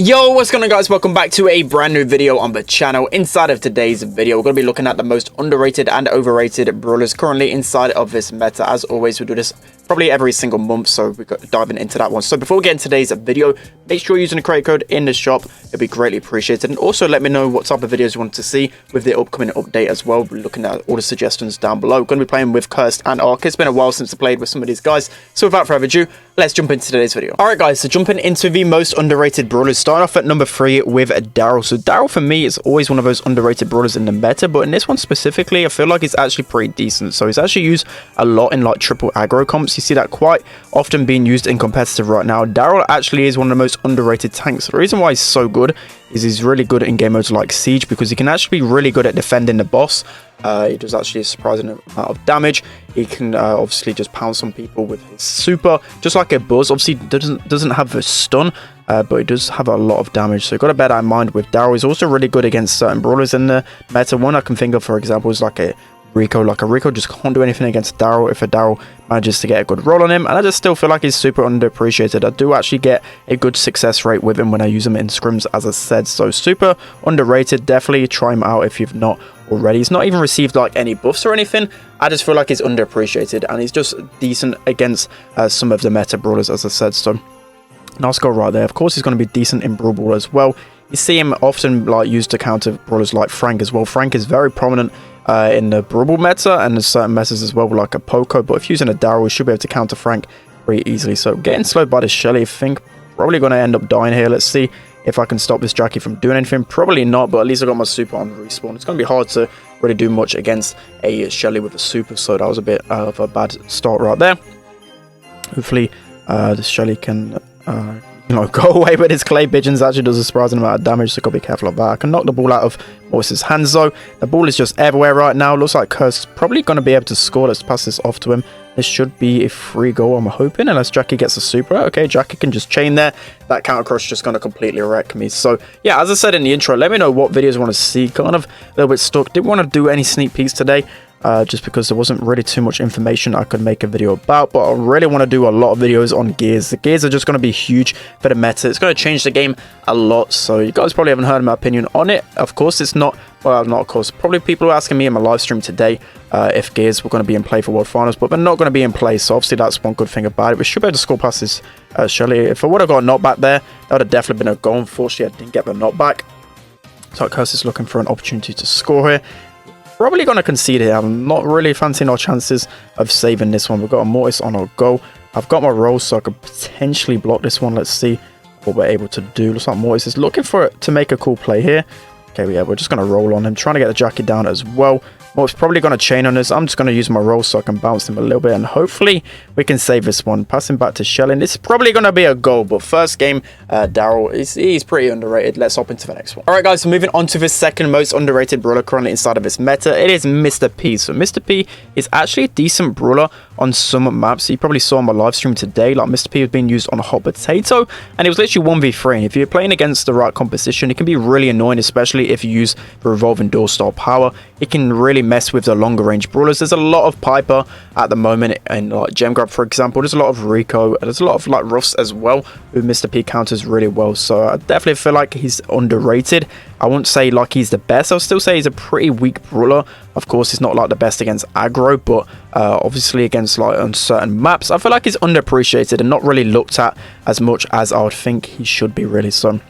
Yo, what's going on, guys? Welcome back to a brand new video on the channel. Inside of today's video, we're going to be looking at the most underrated and overrated brawlers currently inside of this meta. As always, we do this probably every single month, so we're diving into that one. So before we get into today's video, make sure you're using the create code in the shop. It'd be greatly appreciated. And also let me know what type of videos you want to see with the upcoming update as well. We're looking at all the suggestions down below. We're going to be playing with Cursed and Arc. It's been a while since I played with some of these guys, so without further ado, let's jump into today's video. Alright guys, so jumping into the most underrated brawlers, starting off at number 3 with Daryl. So Daryl for me is always one of those underrated brawlers in the meta, but in this one specifically, I feel like he's actually pretty decent. So he's actually used a lot in like triple aggro comps. You see that quite often being used in competitive right now. Daryl actually is one of the most underrated tanks. The reason why he's so good is he's really good in game modes like Siege, because he can actually be really good at defending the boss. He does actually a surprising amount of damage. He can obviously just pounce on people with his super, just like a Buzz. Obviously doesn't have a stun, but he does have a lot of damage. So you've got to bear that in mind with Daryl. He's also really good against certain brawlers in the meta. One I can think of, for example, is like a Rico. Like a Rico just can't do anything against Daryl if a Daryl manages to get a good roll on him, and I just still feel like he's super underappreciated. I do actually get a good success rate with him when I use him in scrims, as I said, so super underrated. Definitely try him out if you've not already. He's not even received like any buffs or anything. I just feel like he's underappreciated, and he's just decent against some of the meta brawlers, as I said. So nice goal right there. Of course he's going to be decent in Brawl as well. You see him often like used to counter brawlers like Frank as well. Frank is very prominent in the Brawl meta, and there's certain metas as well like a Poco, but if using a Daryl, we should be able to counter Frank pretty easily. So getting slowed by the Shelly, I think probably going to end up dying here. Let's see if I can stop this Jackie from doing anything. Probably not, but at least I got my super on respawn. It's going to be hard to really do much against a Shelly with a super, so that was a bit of a bad start right there. Hopefully the Shelly can go away with his clay pigeons. Actually does a surprising amount of damage, so gotta be careful of that. I can knock the ball out of Morris's hands though. The ball is just everywhere right now. Looks like Curse's probably going to be able to score. Let's pass this off to him. This should be a free goal, I'm hoping, unless Jackie gets a super. Okay, Jackie can just chain there. That counter crush is just going to completely wreck me. So yeah, as I said in the intro, let me know what videos you want to see. Kind of a little bit stuck. Didn't want to do any sneak peeks today, just because there wasn't really too much information I could make a video about, but I really want to do a lot of videos on gears. The gears are just going to be huge for the meta. It's going to change the game a lot, so you guys probably haven't heard my opinion on it. Of course it's not, well, not of course, probably people are asking me in my live stream today if gears were going to be in play for World Finals, but they're not going to be in play, so obviously that's one good thing about it. We should be able to score past this Shelly. If I would have got a knockback there, that would have definitely been a goal. Unfortunately I didn't get the knockback, so Curse is looking for an opportunity to score here. Probably going to concede here. I'm not really fancying our chances of saving this one. We've got a Mortis on our goal. I've got my roll, so I could potentially block this one. Let's see what we're able to do. Looks like Mortis is looking for it to make a cool play here. Okay, yeah, we're just going to roll on him, trying to get the Jackie down as well. Mortis probably going to chain on us. I'm just going to use my roll so I can bounce him a little bit, and hopefully we can save this one. Passing back to Shelly. This is probably going to be a goal, but first game, Daryl, he's pretty underrated. Let's hop into the next one. Alright guys, so moving on to the second most underrated brawler currently inside of this meta. It is Mr. P. So Mr. P is actually a decent brawler on some maps. You probably saw on my live stream today, like Mr. P was being used on a hot potato, and it was literally 1v3. And if you're playing against the right composition, it can be really annoying, especially if you use the revolving door style power. It can really mess with the longer range brawlers. There's a lot of Piper at the moment, and like Gem Grab, for example. There's a lot of Rico. There's a lot of like Ruffs as well, who Mr. P counters really well. So I definitely feel like he's underrated. I won't say like he's the best. I'll still say he's a pretty weak brawler. Of course, he's not like the best against aggro, but obviously against like on certain maps, I feel like he's underappreciated and not really looked at as much as I would think he should be, really. So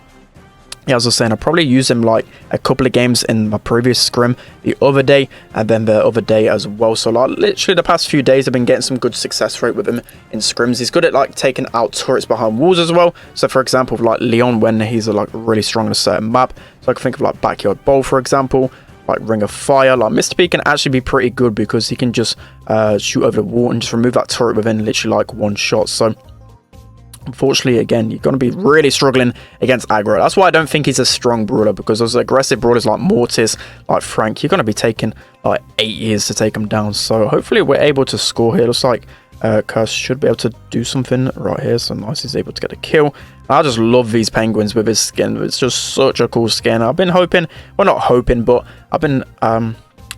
yeah, as I was saying, I probably used him like a couple of games in my previous scrim the other day, and then the other day as well. So like literally the past few days I've been getting some good success rate with him in scrims. He's good at like taking out turrets behind walls as well. So for example, like Leon, when he's like really strong on a certain map, so I can think of like Backyard Bowl, for example, like Ring of Fire. Like Mr. P can actually be pretty good because he can just shoot over the wall and just remove that turret within literally like one shot. So unfortunately, again, you're going to be really struggling against aggro. That's why I don't think he's a strong brawler, because those aggressive brawlers like Mortis, like Frank, you're going to be taking like 8 years to take him down. So hopefully we're able to score here. Looks like Curse should be able to do something right here. So nice, he's able to get a kill. I just love these penguins with his skin. It's just such a cool skin. I've been hoping, well, not hoping, but I've been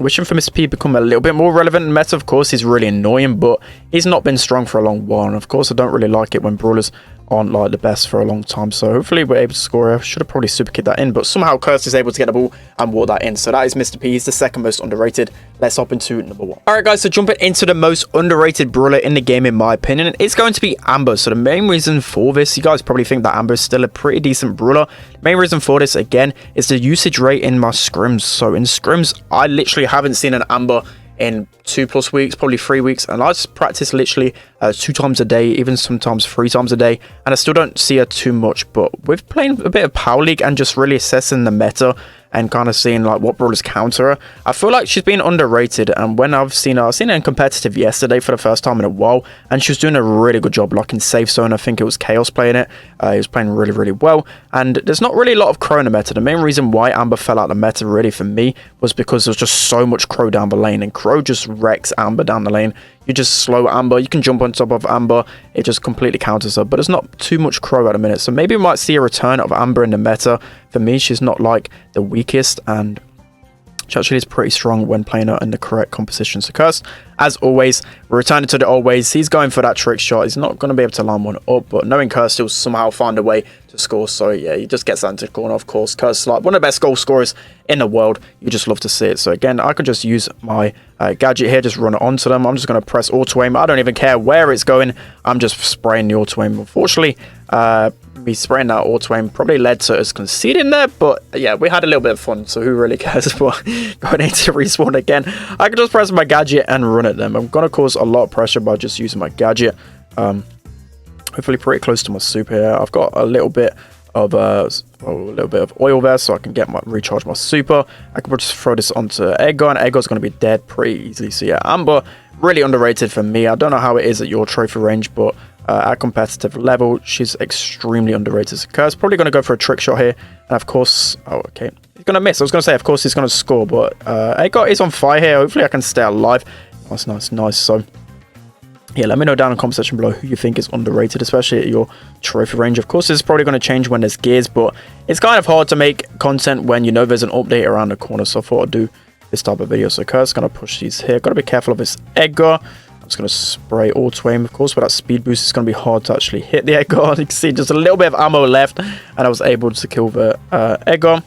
wishing for Mr. P to become a little bit more relevant in meta. Of course, he's really annoying, but he's not been strong for a long while. And of course, I don't really like it when brawlers aren't like the best for a long time, so hopefully we're able to score. I should have probably super kicked that in, but somehow Curse is able to get the ball and walk that in. So that is Mr. P. He's the second most underrated. Let's hop into number 1. Alright guys, so jumping into the most underrated brawler in the game in my opinion, it's going to be Amber. So the main reason for this, you guys probably think that Amber is still a pretty decent brawler. The main reason for this again is the usage rate in my scrims. So in scrims, I literally haven't seen an Amber in 2+ weeks, probably 3 weeks, and I just practice literally 2 times a day, even sometimes 3 times a day, and I still don't see her too much. But with playing a bit of Power League and just really assessing the meta and kind of seeing like what brawlers counter her, I feel like she's been underrated. And when I've seen her in competitive yesterday for the first time in a while, and she was doing a really good job, like in safe zone. I think it was Chaos playing it. He was playing really well, and there's not really a lot of crow in the meta. The main reason why Amber fell out the meta really for me was because there's just so much crow down the lane, and crow just wrecks Amber down the lane. You just slow Amber, you can jump on top of Amber, it just completely counters her, but there's not too much crow at the minute, so maybe we might see a return of Amber in the meta. For me, she's not like the weakest, and she actually is pretty strong when playing her in the correct composition. So Curse, as always, we're returning to the old ways. He's going for that trick shot. He's not going to be able to line one up, but knowing Curse, he'll somehow find a way to score. So yeah, he just gets that into the corner. Of course, Curse is like one of the best goal scorers in the world. You just love to see it. So again, I could just use my gadget here, just run it onto them. I'm just going to press auto aim. I don't even care where it's going. I'm just spraying the auto aim. Unfortunately, me spraying that auto aim probably led to us conceding there, but yeah, we had a little bit of fun, so who really cares? But going into respawn again, I can just press my gadget and run at them. I'm gonna cause a lot of pressure by just using my gadget. Hopefully pretty close to my super here. I've got a little bit of oil there, so I can get my recharge my super. I can just throw this onto Edgar, and Edgar's going to be dead pretty easily. So yeah, Amber really underrated for me. I don't know how it is at your trophy range, but at competitive level, she's extremely underrated. So Curse probably going to go for a trick shot here, and of course, oh okay, he's going to miss. I was going to say, of course, he's going to score, but Edgar is on fire here. Hopefully, I can stay alive. Nice. So yeah, let me know down in the comment section below who you think is underrated, especially at your trophy range. Of course, this is probably going to change when there's gears, but it's kind of hard to make content when you know there's an update around the corner. So I thought I'd do this type of video. So Curse going to push these here. Got to be careful of this Edgar. I'm just going to spray auto aim. Of course, with that speed boost, it's going to be hard to actually hit the Edgar. You can see just a little bit of ammo left, and I was able to kill the Edgar.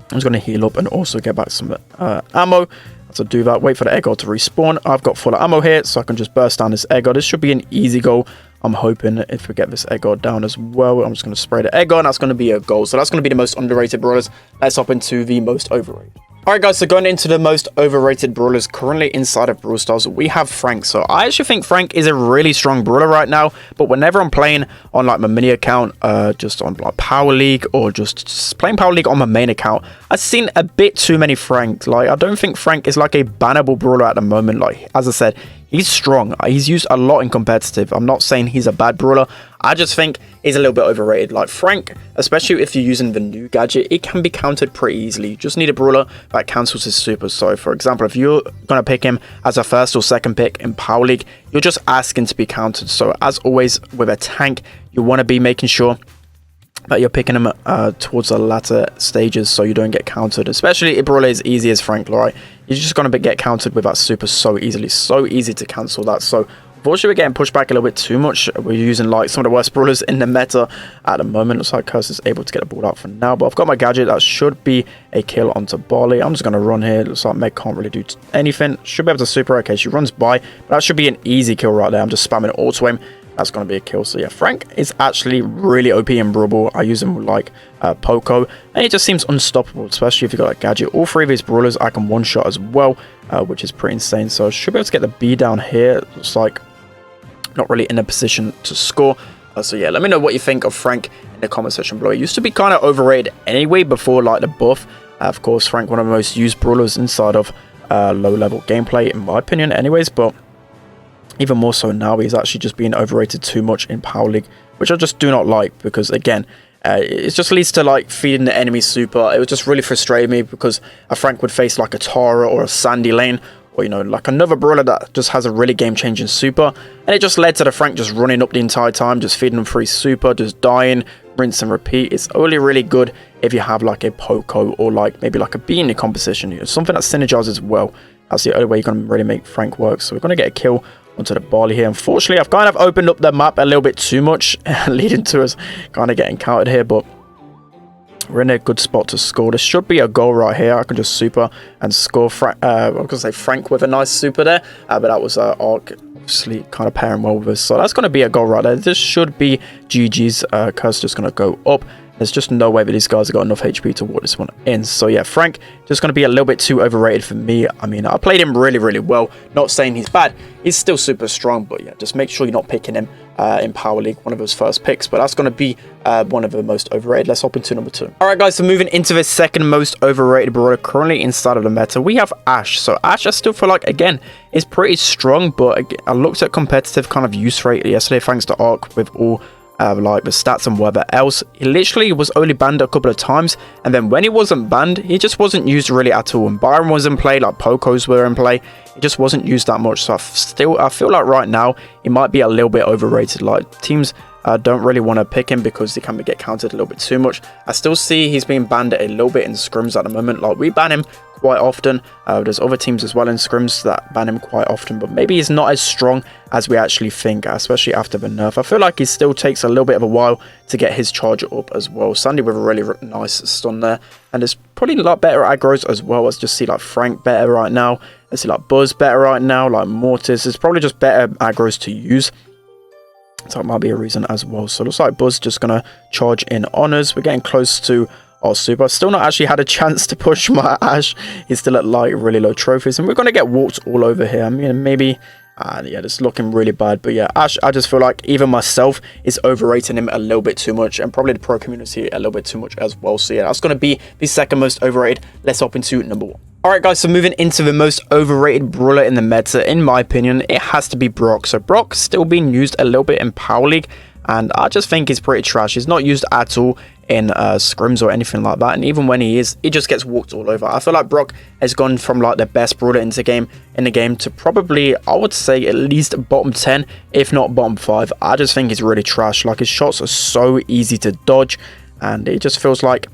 I'm just going to heal up and also get back some ammo. To do that, wait for the Edgar to respawn. I've got full of ammo here, so I can just burst down this Edgar. This should be an easy goal. I'm hoping if we get this Edgar down as well. I'm just going to spray the Edgar, and that's going to be a goal. So that's going to be the most underrated brawlers. Let's hop into the most overrated. Alright guys, so going into the most overrated brawlers currently inside of Brawl Stars, we have Frank. So I actually think Frank is a really strong brawler right now, but whenever I'm playing on like my mini account, just on like Power League, or just playing Power League on my main account, I've seen a bit too many Frank. Like, I don't think Frank is like a bannable brawler at the moment. Like, as I said, he's strong. He's used a lot in competitive. I'm not saying he's a bad brawler. I just think he's a little bit overrated. Like Frank, especially if you're using the new gadget, it can be countered pretty easily. You just need a brawler that cancels his super. So for example, if you're going to pick him as a first or second pick in Power League, you're just asking to be countered. So as always with a tank, you want to be making sure that you're picking them towards the latter stages so you don't get countered, especially if brawler is easy as Frank, right? You're just going to get countered with that super so easily. So easy to cancel that. So unfortunately, we're getting pushed back a little bit too much. We're using like some of the worst brawlers in the meta at the moment. Looks like Curse is able to get the ball out for now, but I've got my gadget. That should be a kill onto Barley. I'm just going to run here. Looks like Meg can't really do anything. Should be able to super. Okay, she runs by, but that should be an easy kill right there. I'm just spamming auto aim. That's going to be a kill. So yeah, Frank is actually really OP in Brawl. I use him with like Poco, and he just seems unstoppable, especially if you've got a gadget. All three of these brawlers I can one-shot as well, which is pretty insane. So I should be able to get the B down here. Looks like not really in a position to score. So yeah, let me know what you think of Frank in the comment section below. He used to be kind of overrated anyway before like the buff. Of course, Frank, one of the most used brawlers inside of low-level gameplay, in my opinion anyways, but even more so now, he's actually just being overrated too much in Power League, which I just do not like, because again, it just leads to like feeding the enemy super. It would just really frustrate me, because a Frank would face like a Tara or a Sandy lane, or you know, like another brawler that just has a really game-changing super, and it just led to the Frank just running up the entire time, just feeding them free super, just dying, rinse and repeat. It's only really good if you have like a Poco or like maybe like a B in the composition, you know, something that synergizes well. That's the only way you're going to really make Frank work. So we're going to get a kill onto the barley here. Unfortunately, I've kind of opened up the map a little bit too much, leading to us kind of getting countered here, but we're in a good spot to score. There should be a goal right here. I can just super and score. I was going to say Frank with a nice super there, but that was Arc obviously kind of pairing well with us. So that's going to be a goal right there. This should be GG's. Curse just going to go up. There's just no way that these guys have got enough HP to walk this one in. So yeah, Frank just going to be a little bit too overrated for me. I mean, I played him really, really well. Not saying he's bad. He's still super strong. But yeah, just make sure you're not picking him in Power League, one of his first picks. But that's going to be one of the most overrated. Let's hop into number 2. All right, guys. So moving into the second most overrated brawler currently inside of the meta, we have Ashe. So Ashe, I still feel like, again, is pretty strong. But again, I looked at competitive kind of use rate yesterday, thanks to Arc with all like the stats and whatever else. He literally was only banned a couple of times, and then when he wasn't banned, he just wasn't used really at all. When Byron was in play, like Pocos were in play, he just wasn't used that much. So I feel like right now he might be a little bit overrated. Like teams don't really want to pick him because he can get counted a little bit too much. I still see he's being banned a little bit in scrims at the moment. Like we ban him quite often. There's other teams as well in scrims that ban him quite often, but maybe he's not as strong as we actually think, especially after the nerf. I feel like he still takes a little bit of a while to get his charger up as well. Sandy with a really nice stun there, and there's probably a lot better aggros as well. Let's just see like Frank better right now. Let's see like Buzz better right now, like Mortis. It's probably just better aggros to use. So that might be a reason as well. So it looks like Buzz just gonna charge in honors. We're getting close to our super. Still not actually had a chance to push my Ashe. He's still at like really low trophies, and we're gonna get walked all over here. I mean, maybe yeah, it's looking really bad. But yeah, Ashe, I just feel like even myself is overrating him a little bit too much, and probably the pro community a little bit too much as well. So yeah, that's gonna be the second most overrated. Let's hop into number 1. Alright guys, so moving into the most overrated brawler in the meta, in my opinion, it has to be Brock. So Brock's still being used a little bit in Power League, and I just think he's pretty trash. He's not used at all in scrims or anything like that, and even when he is, he just gets walked all over. I feel like Brock has gone from like the best brawler in the game to probably, I would say, at least bottom 10, if not bottom 5. I just think he's really trash. Like his shots are so easy to dodge, and it just feels like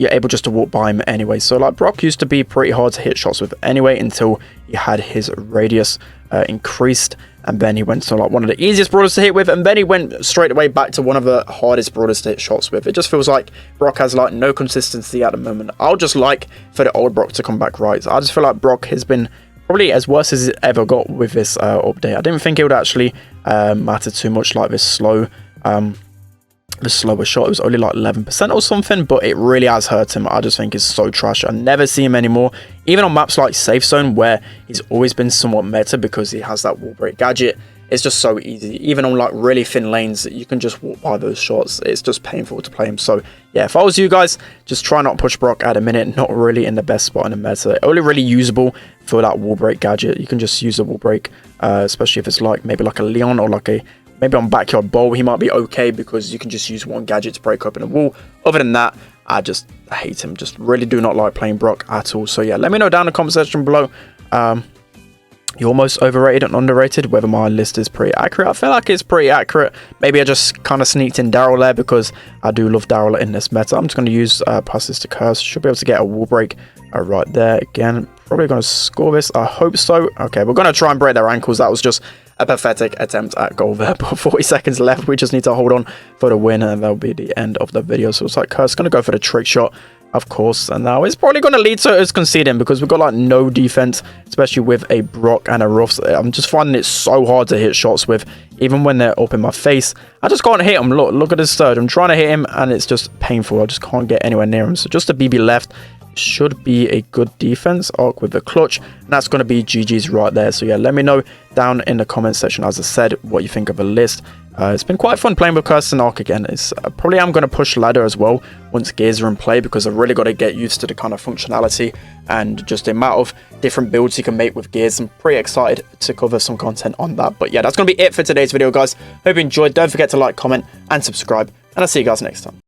you're able just to walk by him anyway. So like Brock used to be pretty hard to hit shots with anyway, until he had his radius increased, and then he went to like one of the easiest brawlers to hit with, and then he went straight away back to one of the hardest brawlers to hit shots with. It just feels like Brock has like no consistency at the moment. I'll just like for the old Brock to come back right. So I just feel like Brock has been probably as worse as it ever got with this update. I didn't think it would actually matter too much, like this the slower shot. It was only like 11% or something, but it really has hurt him. I just think he's so trash. I never see him anymore, even on maps like Safe Zone, where he's always been somewhat meta because he has that wall break gadget. It's just so easy. Even on like really thin lanes, you can just walk by those shots. It's just painful to play him. So yeah, if I was you guys, just try not push Brock at a minute. Not really in the best spot in the meta. Only really usable for that wall break gadget. You can just use a wall break, especially if it's like maybe like a Leon or like a maybe on Backyard Bowl, he might be okay because you can just use one gadget to break open a wall. Other than that, I hate him. Just really do not like playing Brock at all. So yeah, let me know down in the comment section below. You're most overrated and underrated, whether my list is pretty accurate. I feel like it's pretty accurate. Maybe I just kind of sneaked in Daryl there because I do love Daryl in this meta. I'm just going to use passes to curse. Should be able to get a wall break right there. Again, probably going to score this. I hope so. Okay, we're going to try and break their ankles. That was just a pathetic attempt at goal there, but 40 seconds left. We just need to hold on for the win, and that'll be the end of the video. So it's like Kurt's going to go for the trick shot, of course, and now it's probably going to lead to us conceding because we've got like no defense, especially with a Brock and a Ruffs. I'm just finding it so hard to hit shots with, even when they're up in my face. I just can't hit him. Look at this surge. I'm trying to hit him, and it's just painful. I just can't get anywhere near him. So just a BB left should be a good defense arc with the clutch, and that's going to be GG's right there. So yeah, let me know down in the comment section, as I said, what you think of the list. It's been quite fun playing with Curse and Arc again. It's probably I'm going to push ladder as well once gears are in play, because I've really got to get used to the kind of functionality and just the amount of different builds you can make with gears. I'm pretty excited to cover some content on that. But yeah, that's going to be it for today's video, guys. Hope you enjoyed. Don't forget to like, comment, and subscribe, and I'll see you guys next time.